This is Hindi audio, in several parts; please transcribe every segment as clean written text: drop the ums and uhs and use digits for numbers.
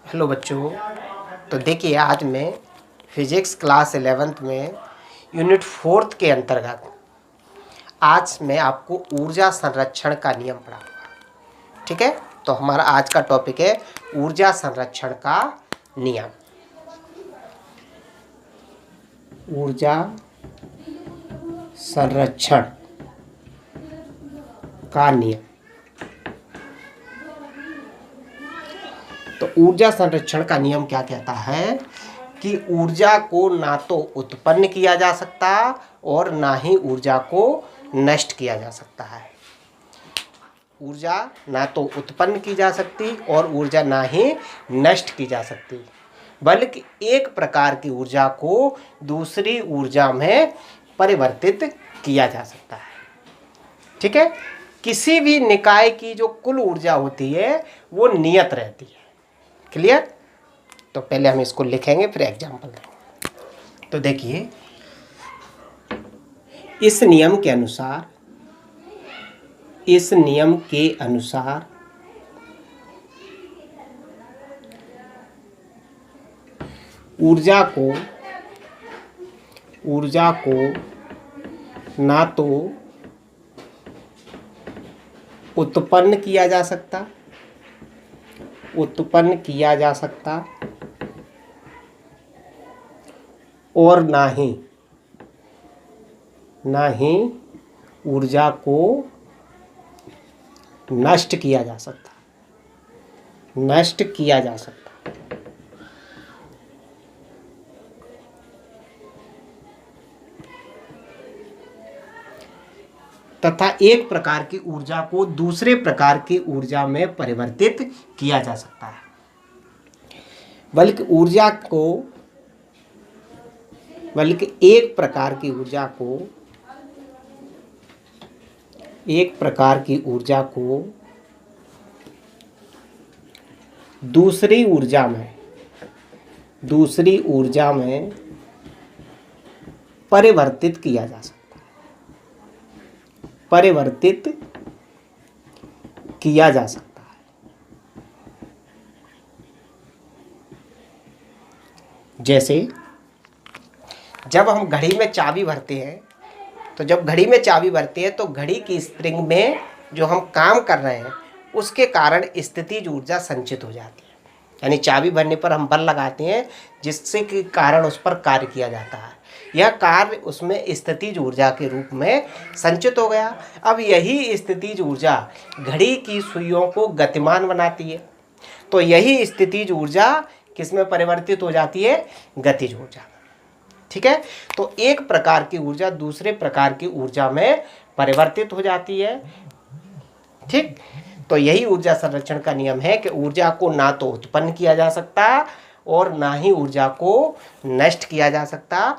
हेलो बच्चों। तो देखिए, आज मैं फिजिक्स क्लास 11th में यूनिट 4 के अंतर्गत आज मैं आपको ऊर्जा संरक्षण का नियम पढ़ाऊंगा। ठीक है, तो हमारा आज का टॉपिक है ऊर्जा संरक्षण का नियम। ऊर्जा संरक्षण का नियम। तो ऊर्जा संरक्षण का नियम क्या कहता है कि ऊर्जा को ना तो उत्पन्न किया जा सकता और ना ही ऊर्जा को नष्ट किया जा सकता है। ऊर्जा ना तो उत्पन्न की जा सकती और ऊर्जा ना ही नष्ट की जा सकती, बल्कि एक प्रकार की ऊर्जा को दूसरी ऊर्जा में परिवर्तित किया जा सकता है। ठीक है, किसी भी निकाय की जो कुल ऊर्जा होती है वो नियत रहती है। क्लियर? तो पहले हम इसको लिखेंगे फिर एग्जाम्पल देंगे। तो देखिए, इस नियम के अनुसार ऊर्जा को ना तो उत्पन्न किया जा सकता और ना ही ऊर्जा को नष्ट किया जा सकता। तथा एक प्रकार की ऊर्जा को दूसरे प्रकार की ऊर्जा में परिवर्तित किया जा सकता है, बल्कि एक प्रकार की ऊर्जा को दूसरी ऊर्जा में परिवर्तित किया जा सकता है। जैसे जब हम घड़ी में चाबी भरते हैं, तो घड़ी की स्प्रिंग में जो हम काम कर रहे हैं उसके कारण स्थितिज ऊर्जा संचित हो जाती है। यानी चाबी भरने पर हम बल लगाते हैं जिससे कि कारण उस पर कार्य किया जाता है। यह कार्य उसमें स्थितिज ऊर्जा के रूप में संचित हो गया। अब यही स्थितिज ऊर्जा घड़ी की सुइयों को गतिमान बनाती है। तो यही स्थितिज ऊर्जा किसमें परिवर्तित हो जाती है? गतिज ऊर्जा। ठीक है, तो एक प्रकार की ऊर्जा दूसरे प्रकार की ऊर्जा में परिवर्तित हो जाती है। ठीक, तो यही ऊर्जा संरक्षण का नियम है कि ऊर्जा को ना तो उत्पन्न किया जा सकता और ना ही ऊर्जा को नष्ट किया जा सकता,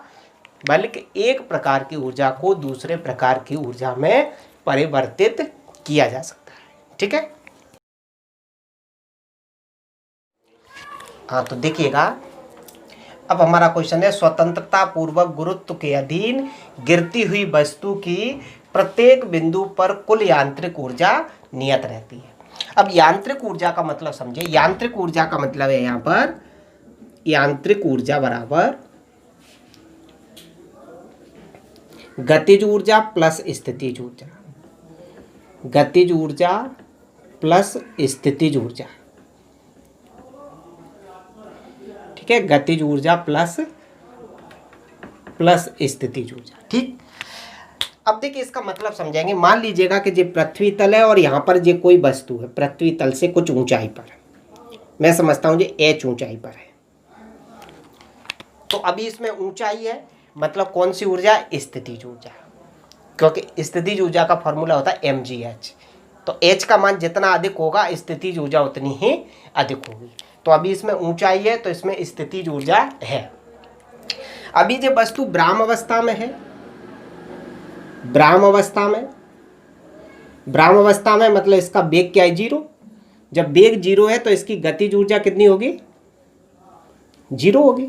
बल्कि एक प्रकार की ऊर्जा को दूसरे प्रकार की ऊर्जा में परिवर्तित किया जा सकता है। ठीक है, हाँ, तो देखिएगा, अब हमारा क्वेश्चन है स्वतंत्रता पूर्वक गुरुत्व के अधीन गिरती हुई वस्तु की प्रत्येक बिंदु पर कुल यांत्रिक ऊर्जा नियत रहती है। अब यांत्रिक ऊर्जा का मतलब समझे। यांत्रिक ऊर्जा का मतलब है यहाँ पर यांत्रिक ऊर्जा बराबर गतिज ऊर्जा प्लस स्थितिज ऊर्जा। गतिज ऊर्जा प्लस स्थितिज ऊर्जा। ठीक है, गतिज ऊर्जा प्लस स्थितिज ऊर्जा। ठीक, अब देखिए इसका मतलब समझेंगे। मान लीजिएगा कि ये पृथ्वी तल है और यहाँ पर ये कोई वस्तु है पृथ्वी तल से कुछ ऊंचाई पर। मैं समझता हूँ ये h ऊंचाई पर है। तो अभी इसमें ऊंचाई है, मतलब कौन सी ऊर्जा? स्थितिज ऊर्जा, क्योंकि स्थितिज ऊर्जा का फॉर्मूला होता है mgh। तो h का मान जितना अधिक होगा स्थितिज ऊर्जा उतनी ही अधिक होगी। तो अभी इसमें ऊंचाई है तो इसमें स्थितिज ऊर्जा है। अभी ये वस्तु ब्राह्म अवस्था में है। ब्राह्म अवस्था में मतलब इसका वेग क्या है? 0। जब वेग 0 है तो इसकी गतिज ऊर्जा कितनी होगी? 0 होगी,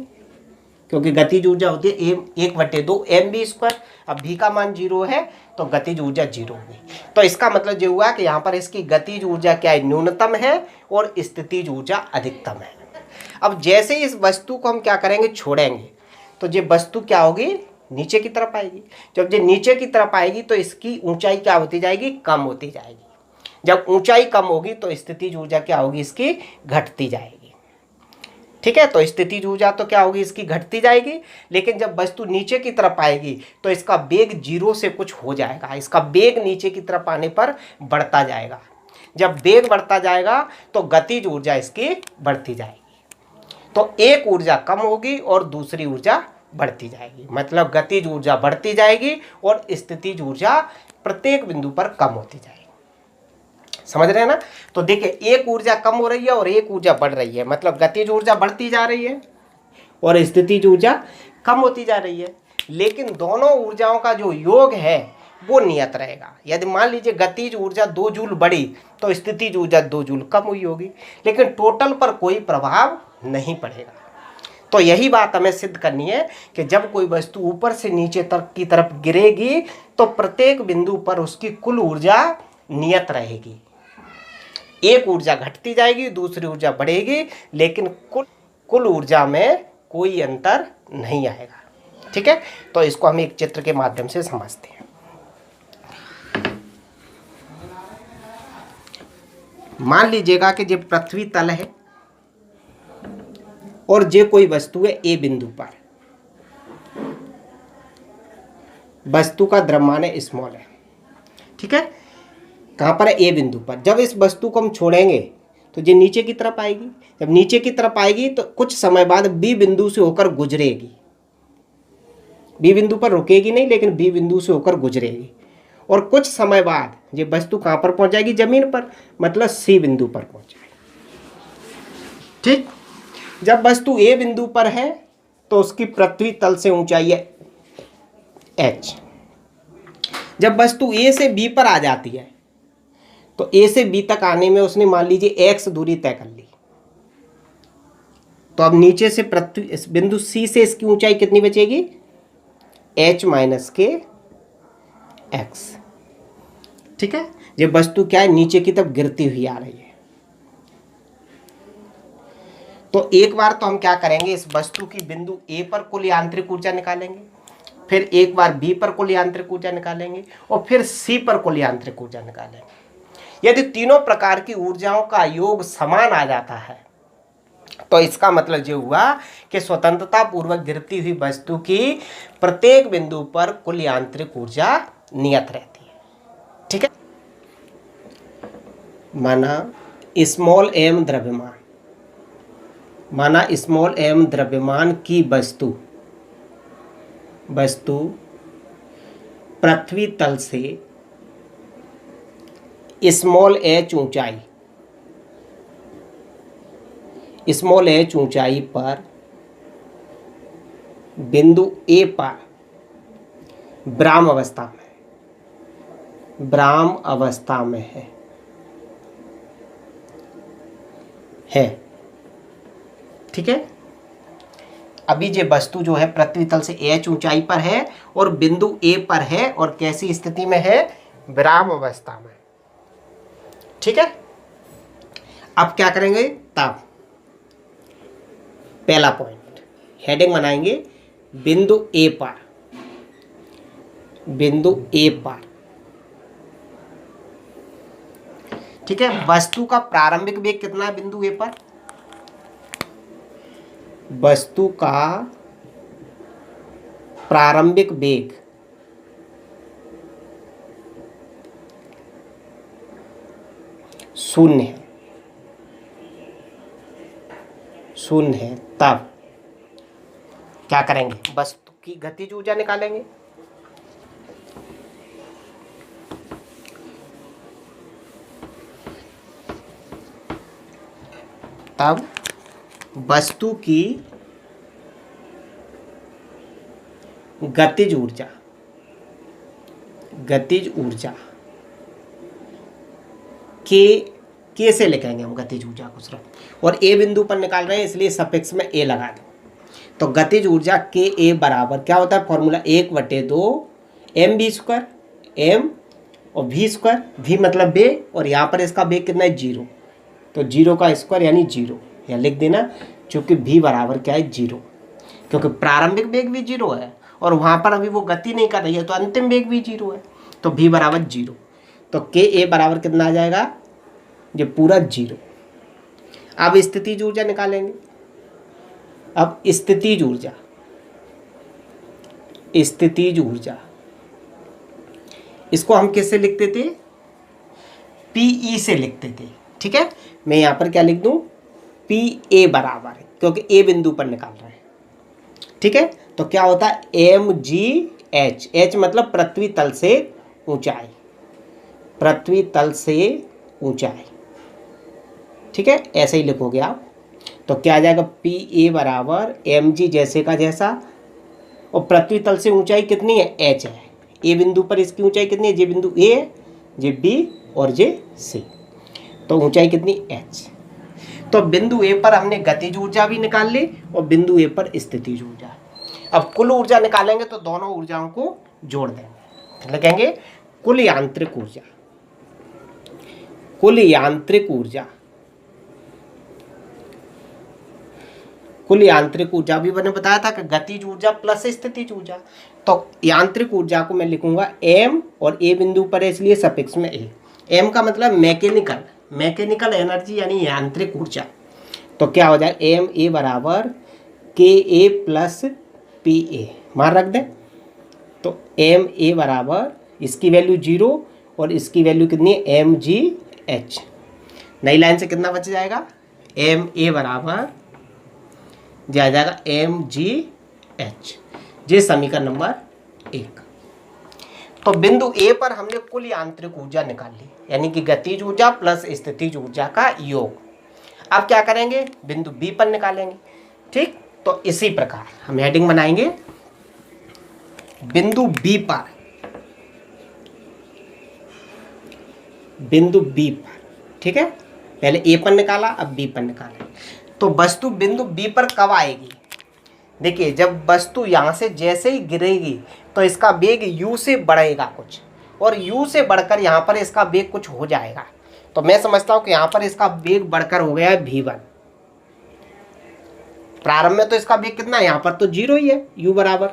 क्योंकि गतिज ऊर्जा होती है 1/2 mv²। अब v का मान 0 है तो गतिज ऊर्जा 0 होगी। तो इसका मतलब ये हुआ कि यहाँ पर इसकी गतिज ऊर्जा क्या है? न्यूनतम है और स्थितिज ऊर्जा अधिकतम है। अब जैसे इस वस्तु को हम क्या करेंगे, छोड़ेंगे, तो ये वस्तु क्या होगी, नीचे की तरफ आएगी। जब ये नीचे की तरफ आएगी तो इसकी ऊंचाई क्या होती जाएगी, कम होती जाएगी। जब ऊंचाई कम होगी तो स्थितिज ऊर्जा क्या होगी, इसकी घटती जाएगी। ठीक है, तो स्थितिज ऊर्जा तो क्या होगी, इसकी घटती जाएगी। लेकिन जब वस्तु नीचे की तरफ आएगी तो इसका वेग 0 से कुछ हो जाएगा, इसका वेग नीचे की तरफ आने पर बढ़ता जाएगा। जब वेग बढ़ता जाएगा तो गतिज ऊर्जा इसकी बढ़ती जाएगी। तो एक ऊर्जा कम होगी और दूसरी ऊर्जा बढ़ती जाएगी, मतलब गतिज ऊर्जा बढ़ती जाएगी और स्थितिज ऊर्जा प्रत्येक बिंदु पर कम होती जाएगी। समझ रहे हैं ना। तो देखिए, एक ऊर्जा कम हो रही है और एक ऊर्जा बढ़ रही है, मतलब गतिज ऊर्जा बढ़ती जा रही है और स्थितिज ऊर्जा कम होती जा रही है। लेकिन दोनों ऊर्जाओं का जो योग है वो नियत रहेगा। यदि मान लीजिए गतिज ऊर्जा 2 जूल बढ़ी तो स्थितिज ऊर्जा 2 जूल कम हुई होगी, लेकिन टोटल पर कोई प्रभाव नहीं पड़ेगा। तो यही बात हमें सिद्ध करनी है कि जब कोई वस्तु ऊपर से नीचे तक की तरफ गिरेगी तो प्रत्येक बिंदु पर उसकी कुल ऊर्जा नियत रहेगी। एक ऊर्जा घटती जाएगी, दूसरी ऊर्जा बढ़ेगी, लेकिन कुल ऊर्जा में कोई अंतर नहीं आएगा। ठीक है, तो इसको हम एक चित्र के माध्यम से समझते हैं। मान लीजिएगा कि ये पृथ्वी तल है और ये कोई वस्तु है ए बिंदु पर। वस्तु का द्रव्यमान है स्मॉल है। ठीक है, कहाँ पर है, ए बिंदु पर। जब इस वस्तु को हम छोड़ेंगे तो ये नीचे की तरफ आएगी। जब नीचे की तरफ आएगी तो कुछ समय बाद बी बिंदु से होकर गुजरेगी। बी बिंदु पर रुकेगी नहीं, लेकिन बी बिंदु से होकर गुजरेगी और कुछ समय बाद ये वस्तु कहाँ पर पहुंच जाएगी, जमीन पर, मतलब सी बिंदु पर पहुंच जाएगी। ठीक, जब वस्तु ए बिंदु पर है तो उसकी पृथ्वी तल से ऊंचाई है h। जब वस्तु ए से बी पर आ जाती है तो ए से बी तक आने में उसने मान लीजिए x दूरी तय कर ली, तो अब नीचे से पृथ्वी इस बिंदु सी से इसकी ऊंचाई कितनी बचेगी, h माइनस के x। ठीक है, ये वस्तु क्या है, नीचे की तरफ गिरती हुई आ रही है। तो एक बार तो हम क्या करेंगे, इस वस्तु की बिंदु ए पर कुल यांत्रिक ऊर्जा निकालेंगे, फिर एक बार बी पर कुल यांत्रिक ऊर्जा निकालेंगे और फिर सी पर कुल यांत्रिक ऊर्जा निकालेंगे। यदि तीनों प्रकार की ऊर्जाओं का योग समान आ जाता है तो इसका मतलब ये हुआ कि स्वतंत्रता पूर्वक गिरती हुई वस्तु की प्रत्येक बिंदु पर कुल यांत्रिक ऊर्जा नियत रहती है। ठीक है, माना स्मॉल एम द्रव्यमान, माना स्मॉल एम द्रव्यमान की वस्तु पृथ्वी तल से स्मॉल एच ऊंचाई पर बिंदु ए पर ब्राह्म अवस्था में है। ठीक है, अभी ये वस्तु जो है पृथ्वी तल से h ऊंचाई पर है और बिंदु ए पर है और कैसी स्थिति में है, विराम अवस्था में। ठीक है, अब क्या करेंगे, तब पहला पॉइंट हेडिंग बनाएंगे, बिंदु ए पर। ठीक है, वस्तु का प्रारंभिक वेग कितना है बिंदु ए पर, वस्तु का प्रारंभिक वेग शून्य है। तब क्या करेंगे, वस्तु की गतिज ऊर्जा निकालेंगे। तब वस्तु की गतिज ऊर्जा के से लिखेंगे हम गतिज ऊर्जा को सिर्फ, और ए बिंदु पर निकाल रहे हैं इसलिए सफिक्स में ए लगा दो। तो गतिज ऊर्जा के ए बराबर क्या होता है, फॉर्मूला 1/2 mv², m और v², v मतलब वेग और यहाँ पर इसका वेग कितना है 0, तो 0 का स्क्वायर यानी 0, यहाँ लिख देना चूँकि v बराबर क्या है 0, क्योंकि प्रारंभिक वेग भी 0 है और वहाँ पर अभी वो गति नहीं कर रही है, तो अंतिम वेग भी 0 है, तो v बराबर 0। तो k a बराबर कितना आ जाएगा, ये पूरा 0। अब स्थितिज ऊर्जा निकालेंगे। अब स्थितिज ऊर्जा, स्थितिज ऊर्जा इसको हम किससे लिखते थे, Pe से लिखते थे। ठीक है, मैं यहाँ पर क्या लिख दूँ, Pa बराबर है, क्योंकि a बिंदु पर निकाल रहे हैं। ठीक है, तो क्या होता है mgh, h मतलब पृथ्वी तल से ऊंचाई, पृथ्वी तल से ऊंचाई। ठीक है, ऐसे ही लिखोगे आप। तो क्या आ जाएगा, Pa बराबर mg जैसे का जैसा, और पृथ्वी तल से ऊंचाई कितनी है, h है। a बिंदु पर इसकी ऊंचाई कितनी है, जे बिंदु a है, जे b और जे c, तो ऊंचाई कितनी h। तो बिंदु a पर हमने गतिज ऊर्जा भी निकाल ली और बिंदु a पर स्थितिज ऊर्जा। अब कुल ऊर्जा निकालेंगे तो दोनों ऊर्जाओं को जोड़ देंगे, लिखेंगे कुल यांत्रिक ऊर्जा, कुल यांत्रिक ऊर्जा, कुल यांत्रिक ऊर्जा भी मैंने बताया था कि गतिज ऊर्जा प्लस स्थितिज ऊर्जा। तो यांत्रिक ऊर्जा को मैं लिखूंगा m, और a बिंदु पर है इसलिए सफिक्स में a। m का मतलब मैकेनिकल, मैकेनिकल एनर्जी यानी यांत्रिक ऊर्जा। तो क्या हो जाए, ma बराबर ka प्लस pa, मान रख दें। तो ma बराबर इसकी वैल्यू 0 और इसकी वैल्यू कितनी है, mgh। नई लाइन से कितना बच जाएगा, ma बराबर आ जाएगा mgh। ये समीकरण नंबर 1। तो बिंदु A पर हमने कुल यांत्रिक ऊर्जा निकाल ली, यानी कि गतिज ऊर्जा प्लस स्थितिज ऊर्जा का योग। अब क्या करेंगे, बिंदु B पर निकालेंगे। ठीक, तो इसी प्रकार हम हेडिंग बनाएंगे, बिंदु B पर, बिंदु B पर। ठीक है, पहले A पर निकाला, अब B पर निकालेंगे। तो वस्तु बिंदु B पर कब आएगी, देखिए जब वस्तु यहाँ से जैसे ही गिरेगी तो इसका वेग u से बढ़ेगा कुछ, और u से बढ़कर यहाँ पर इसका वेग कुछ हो जाएगा। तो मैं समझता हूँ कि यहाँ पर इसका वेग बढ़कर हो गया है v1। प्रारंभ में तो इसका वेग कितना है, यहाँ पर तो 0 ही है, u बराबर।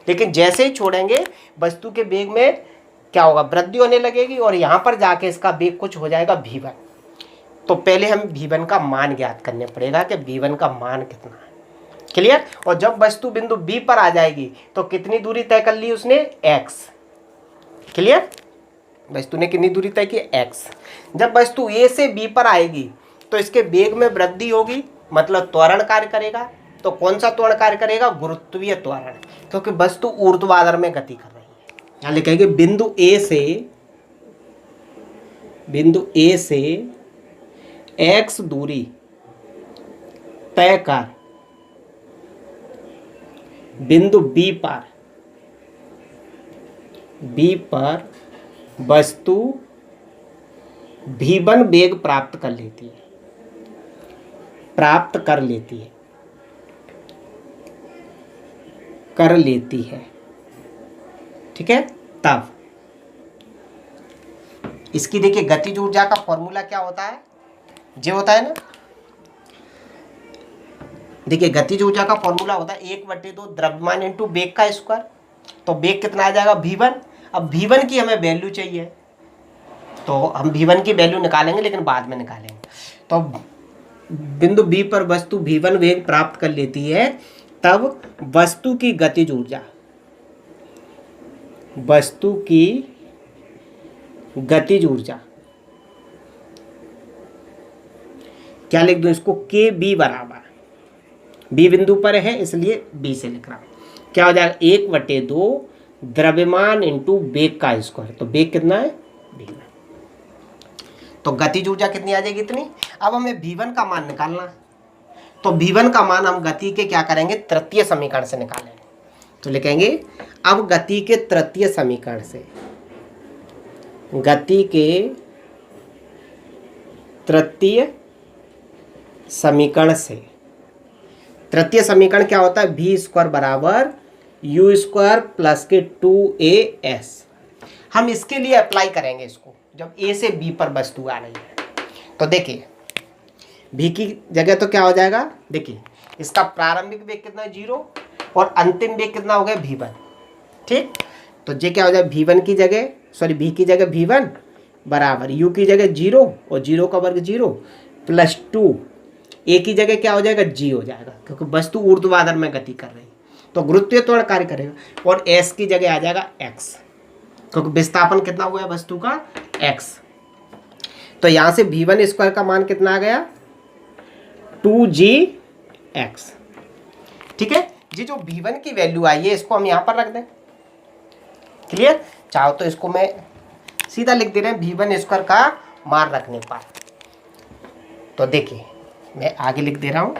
लेकिन जैसे ही छोड़ेंगे वस्तु के वेग में क्या होगा, वृद्धि होने लगेगी, और यहाँ पर जाके इसका वेग कुछ हो जाएगा v1। तो पहले हम v1 का मान ज्ञात करने पड़ेगा कि v1 का मान कितना है। क्लियर। और जब वस्तु बिंदु B पर आ जाएगी तो कितनी दूरी तय कर ली उसने, x। क्लियर, वस्तु ने कितनी दूरी तय की, x। जब वस्तु A से B पर आएगी तो इसके वेग में वृद्धि होगी, मतलब त्वरण कार्य करेगा। तो कौन सा त्वरण कार्य करेगा, गुरुत्वीय त्वरण, क्योंकि वस्तु ऊर्ध्वाधर में गति कर रही है। यहाँ लिखेंगे बिंदु A से x दूरी तय कर बिंदु B पर वस्तु v1 वेग प्राप्त कर लेती है, ठीक है। तब इसकी देखिए गतिज ऊर्जा का फॉर्मूला क्या होता है, जो होता है ना, देखिए गतिज ऊर्जा का फॉर्मूला होता है 1/2 द्रव्यमान इंटू वेग का स्क्वायर। तो वेग कितना आ जाएगा, v1। अब v1 की हमें वैल्यू चाहिए, तो हम v1 की वैल्यू निकालेंगे, लेकिन बाद में निकालेंगे। तो बिंदु B पर वस्तु v1 वेग प्राप्त कर लेती है, तब वस्तु की गतिज ऊर्जा, क्या लिख दूं इसको, kb बराबर, B बिंदु पर है इसलिए B से लिख रहा हूं, क्या हो जाएगा 1/2 द्रव्यमान इंटू वेग का स्क्वायर। तो वेग कितना है, v1। तो गतिज ऊर्जा कितनी आ जाएगी, इतनी। अब हमें v1 का मान निकालना है, तो v1 का मान हम गति के क्या करेंगे, तृतीय समीकरण से निकालेंगे। तो लिखेंगे अब गति के तृतीय समीकरण से, तृतीय समीकरण क्या होता है, v² बराबर u² प्लस के 2as। हम इसके लिए अप्लाई करेंगे इसको, जब A से B पर वस्तु आ रही है। तो देखिए v की जगह तो क्या हो जाएगा, देखिए इसका प्रारंभिक वेग कितना है 0 और अंतिम वेग कितना हो गया v1। ठीक, तो ये क्या हो जाए v1 की जगह, सॉरी v की जगह v1 बराबर u की जगह 0 और 0 का वर्ग 0 प्लस 2, a की जगह क्या हो जाएगा g हो जाएगा, क्योंकि वस्तु ऊर्ध्वाधर में गति कर रही है तो गुरुत्वीय त्वरण कार्य करेगा। और s की जगह आ जाएगा x, क्योंकि विस्थापन कितना हुआ है वस्तु का x। तो यहाँ से v1 स्क्वायर का मान कितना आ गया 2gx। ठीक है, ये जो v1 की वैल्यू आई है इसको हम यहाँ पर रख दें। क्लियर, चाहो तो इसको मैं सीधा लिख दे रहे हैं v1 स्क्वायर का मान रखने पर। तो देखिए मैं आगे लिख दे रहा हूँ,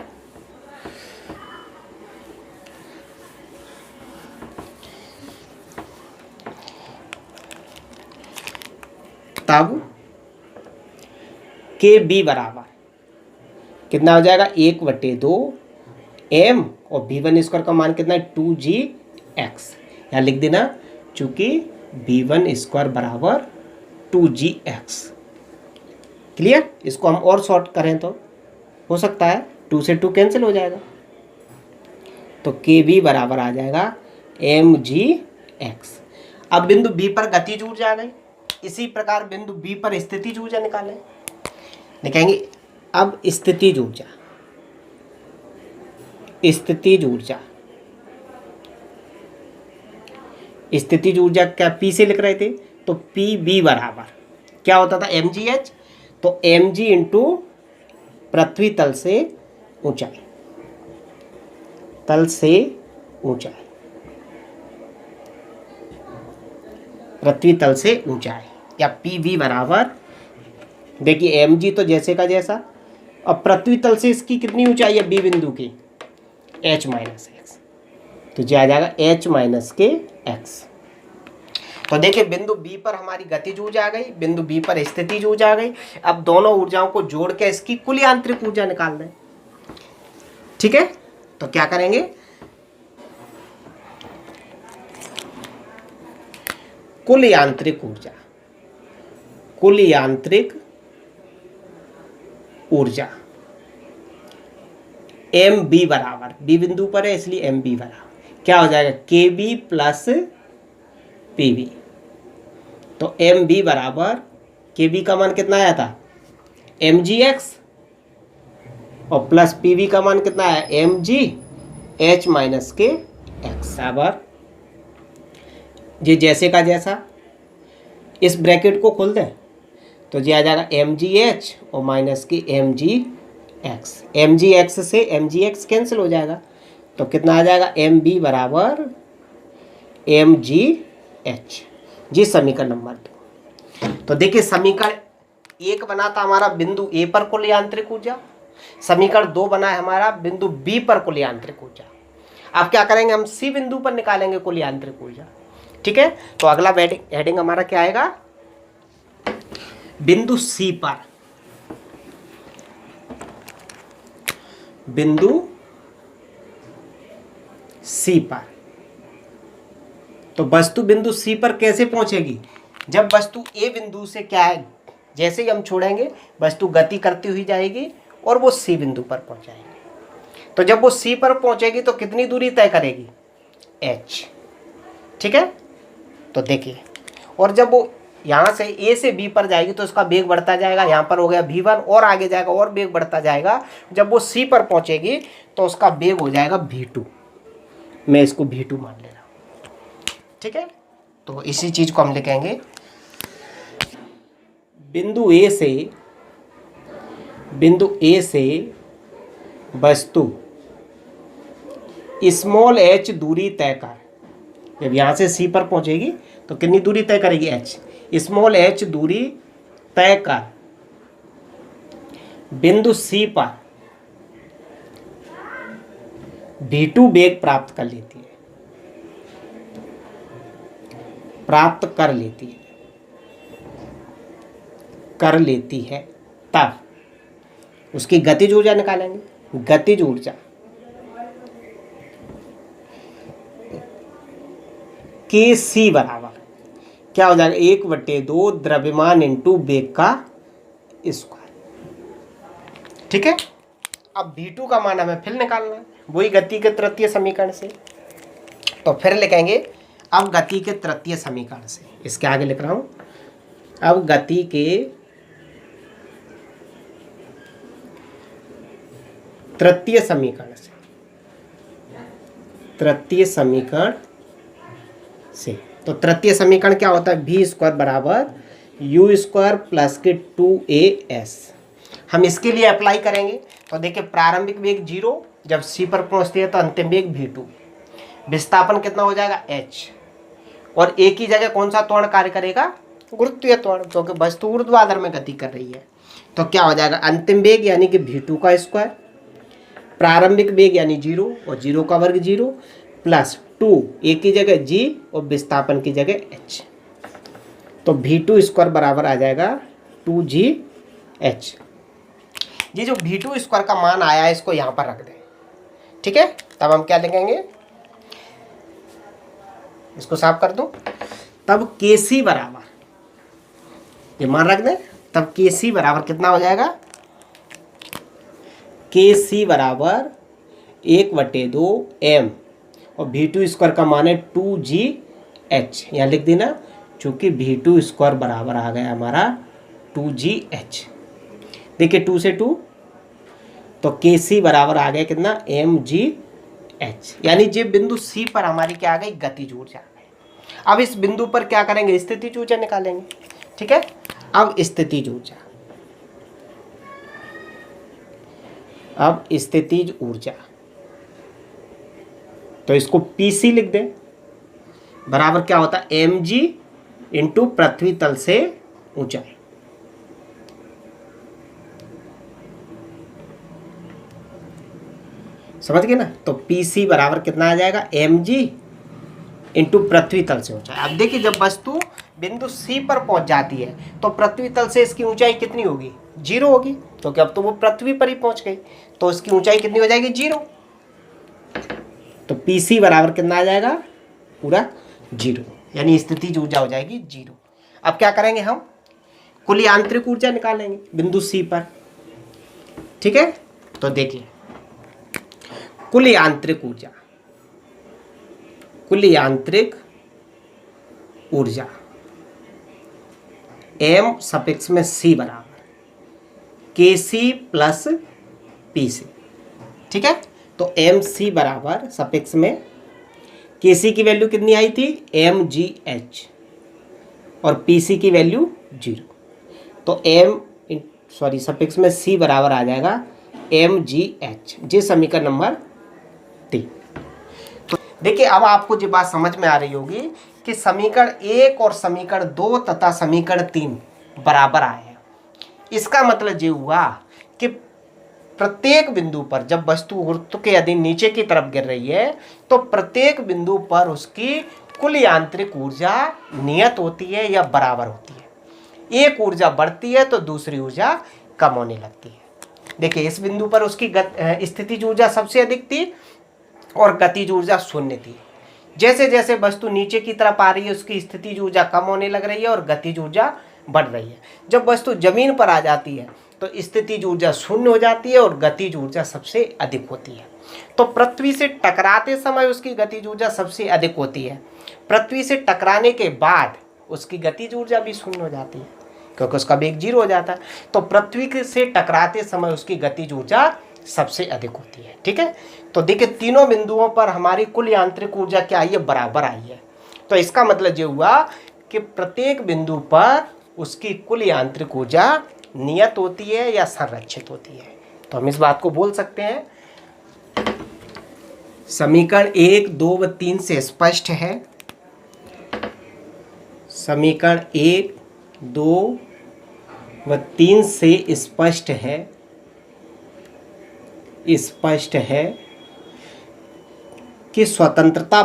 तब के बी बराबर कितना हो जाएगा 1/2 m और v1 स्क्वायर का मान कितना है 2gx। यहाँ लिख देना, चूंकि v1 स्क्वायर बराबर 2gx। क्लियर, इसको हम और शॉर्ट करें तो हो सकता है 2 से 2 कैंसिल हो जाएगा, तो के बी बराबर आ जाएगा mgx। अब बिंदु b पर गतिज ऊर्जा आ गई, इसी प्रकार बिंदु b पर स्थितिज ऊर्जा निकालें। लिखेंगे अब स्थितिज ऊर्जा, स्थितिज ऊर्जा, स्थितिज ऊर्जा क्या p से लिख रहे थे, तो pb बराबर क्या होता था mgh, तो mg इंटू पृथ्वी तल से ऊंचाई, तल से ऊंचाई, पृथ्वी तल से ऊंचाई, या pv बराबर देखिए mg तो जैसे का जैसा, अब पृथ्वी तल से इसकी कितनी ऊंचाई है b बिंदु की h माइनस एक्स, तो जो आ जाएगा h माइनस के एक्स। तो देखिए बिंदु b पर हमारी गतिज ऊर्जा आ गई, बिंदु b पर स्थितिज ऊर्जा आ गई। अब दोनों ऊर्जाओं को जोड़ के इसकी कुल यांत्रिक ऊर्जा निकाल दें। ठीक है, तो क्या करेंगे, कुल यांत्रिक ऊर्जा, कुल यांत्रिक ऊर्जा एम बी बराबर, बी बिंदु पर है इसलिए एम बी बराबर क्या हो जाएगा के बी प्लस पी बी। तो एम बी बराबर के बी का मान कितना आया था एम जी एक्स और प्लस पी बी का मान कितना है एम जी एच माइनस के एक्स बराबर ये जैसे का जैसा, इस ब्रैकेट को खोल दें तो ये आ जाएगा एम जी एच और माइनस की M G X, M G X से एम जी एक्स कैंसिल हो जाएगा तो कितना आ जाएगा एम बी बराबर एम जी एच। जी समीकरण नंबर 2। तो देखिए समीकरण 1 बना था हमारा बिंदु ए पर कुल यांत्रिक ऊर्जा, समीकरण 2 बना है हमारा बिंदु बी पर कुल यांत्रिक ऊर्जा। अब क्या करेंगे हम सी बिंदु पर निकालेंगे कुल यांत्रिक ऊर्जा। ठीक है, तो अगला हेडिंग हमारा क्या आएगा, बिंदु सी पर, बिंदु सी पर। तो वस्तु बिंदु सी पर कैसे पहुंचेगी, जब वस्तु ए बिंदु से क्या है जैसे ही हम छोड़ेंगे वस्तु गति करती हुई जाएगी और वो सी बिंदु पर पहुंच जाएगी। तो जब वो सी पर पहुंचेगी तो कितनी दूरी तय करेगी h। ठीक है, तो देखिए और जब वो यहाँ से ए से बी पर जाएगी तो उसका वेग बढ़ता जाएगा, यहाँ पर हो गया v1 और आगे जाएगा और वेग बढ़ता जाएगा। जब वो सी पर पहुंचेगी तो उसका वेग हो जाएगा v2, मैं इसको v2 मान ले रहा हूँ। ठीक है, तो इसी चीज को हम लिखेंगे बिंदु ए से वस्तु स्मॉल h दूरी तय कर, जब यहाँ से सी पर पहुंचेगी तो कितनी दूरी तय करेगी h, स्मॉल h दूरी तय कर बिंदु सी पर v2 वेग प्राप्त कर लेती है, प्राप्त कर लेती है तब उसकी गतिज ऊर्जा निकालेंगे। गतिज ऊर्जा के सी बराबर क्या हो जाएगा 1/2 द्रव्यमान इंटू वेग का स्क्वायर। ठीक है। अब V2 का मान हमें फिर निकालना है, वही गति के तृतीय समीकरण से। तो फिर लिखेंगे अब गति के तृतीय समीकरण से, इसके आगे लिख रहा हूं, अब गति के तृतीय समीकरण से, तृतीय समीकरण से। तो तृतीय समीकरण क्या होता है, v स्क्वायर बराबर u स्क्वायर प्लस के 2as। हम इसके लिए अप्लाई करेंगे। तो देखिए प्रारंभिक वेग 0, जब c पर पहुंचती है तो अंतिम वेग v2, विस्थापन कितना हो जाएगा h, और एक ही जगह कौन सा त्वरण कार्य करेगा, गुरुत्वीय त्वरण, क्योंकि वस्तु ऊर्ध्वाधर में गति कर रही है। तो क्या हो जाएगा, अंतिम वेग यानी कि v2 का स्क्वायर, प्रारंभिक वेग यानी 0 और 0 का वर्ग 0, प्लस 2 एक की जगह g और विस्थापन की जगह h। तो v2 स्क्वायर बराबर आ जाएगा 2gh। ये जो v2 स्क्वायर का मान आया है इसको यहाँ पर रख दें, ठीक है। तब हम क्या लिखेंगे, इसको साफ कर दूं, तब kc बराबर, ये मान रख दें, तब kc बराबर कितना हो जाएगा, kc बराबर 1/2 m, और v2 स्क्वायर का मान है 2gh। यहाँ लिख देना, चूंकि v2 स्क्वायर बराबर आ गया हमारा 2gh। देखिए 2 से 2, तो kc बराबर आ गया कितना, mgh। यानी जे बिंदु c पर हमारी क्या आ गई, गतिज ऊर्जा। अब इस बिंदु पर क्या करेंगे, स्थितिज ऊर्जा निकालेंगे, ठीक है। अब स्थितिज ऊर्जा, अब स्थितिज ऊर्जा, तो इसको pc लिख दें, बराबर क्या होता है, mg इंटू पृथ्वी तल से ऊंचाई। समझ गए ना। तो pc बराबर कितना आ जाएगा, mg इंटू पृथ्वी तल से ऊंचाई। अब देखिए जब वस्तु बिंदु c पर पहुंच जाती है तो पृथ्वी तल से इसकी ऊंचाई कितनी होगी, 0 होगी, क्योंकि अब तो वो पृथ्वी पर ही पहुंच गई, तो इसकी ऊंचाई कितनी हो जाएगी, 0। तो pc बराबर कितना आ जाएगा, पूरा 0, यानी स्थितिज ऊर्जा हो जाएगी 0। अब क्या करेंगे, हम कुल यांत्रिक ऊर्जा निकालेंगे बिंदु c पर, ठीक है। तो देखिए कुल यांत्रिक ऊर्जा, कुल यांत्रिक ऊर्जा m सफिक्स में c बराबर kc प्लस pc, ठीक है। तो mc बराबर सफिक्स में kc की वैल्यू कितनी आई थी, mgh, और pc की वैल्यू 0। तो सफिक्स में c बराबर आ जाएगा mgh। ये समीकरण नंबर 3। तो देखिए अब आपको जो बात समझ में आ रही होगी कि समीकरण 1 और समीकरण 2 तथा समीकरण 3 बराबर आए हैं। इसका मतलब ये हुआ कि प्रत्येक बिंदु पर जब वस्तु गुरुत्व के अधीन नीचे की तरफ गिर रही है तो प्रत्येक बिंदु पर उसकी कुल यांत्रिक ऊर्जा नियत होती है या बराबर होती है। एक ऊर्जा बढ़ती है तो दूसरी ऊर्जा कम होने लगती है। देखिए इस बिंदु पर उसकी स्थितिज ऊर्जा सबसे अधिक थी और गतिज ऊर्जा 0 थी। जैसे जैसे वस्तु नीचे की तरफ आ रही है उसकी स्थितिज ऊर्जा कम होने लग रही है और गतिज ऊर्जा बढ़ रही है। जब वस्तु जमीन पर आ जाती है तो स्थितिज ऊर्जा 0 हो जाती है और गतिज ऊर्जा सबसे अधिक होती है। तो पृथ्वी से टकराते समय उसकी गतिज ऊर्जा सबसे अधिक होती है। पृथ्वी से टकराने के बाद उसकी गतिज ऊर्जा भी 0 हो जाती है क्योंकि उसका वेग 0 हो जाता है। तो पृथ्वी से टकराते समय उसकी गतिज ऊर्जा सबसे अधिक होती है, ठीक है। तो देखिए तीनों बिंदुओं पर हमारी कुल यांत्रिक ऊर्जा क्या आई है, बराबर आई है। तो इसका मतलब ये हुआ कि प्रत्येक बिंदु पर उसकी कुल यांत्रिक ऊर्जा नियत होती है या संरक्षित होती है। तो हम इस बात को बोल सकते हैं समीकरण 1, 2 व 3 से स्पष्ट है। समीकरण 1, 2 व 3 से स्पष्ट है कि स्वतंत्रता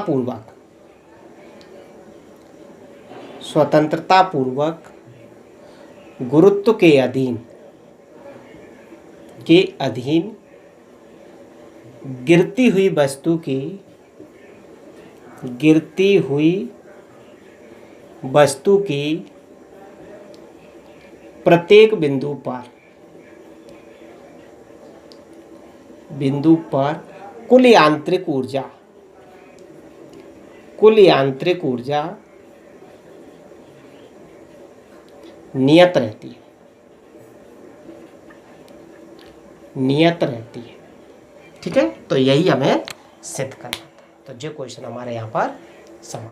पूर्वक गुरुत्व के अधीन गिरती हुई वस्तु की प्रत्येक बिंदु पर बिंदु पर कुल यांत्रिक ऊर्जा नियत रहती है। ठीक है, तो यही हमें सिद्ध करना था। तो जो क्वेश्चन हमारे यहाँ पर समाप्त।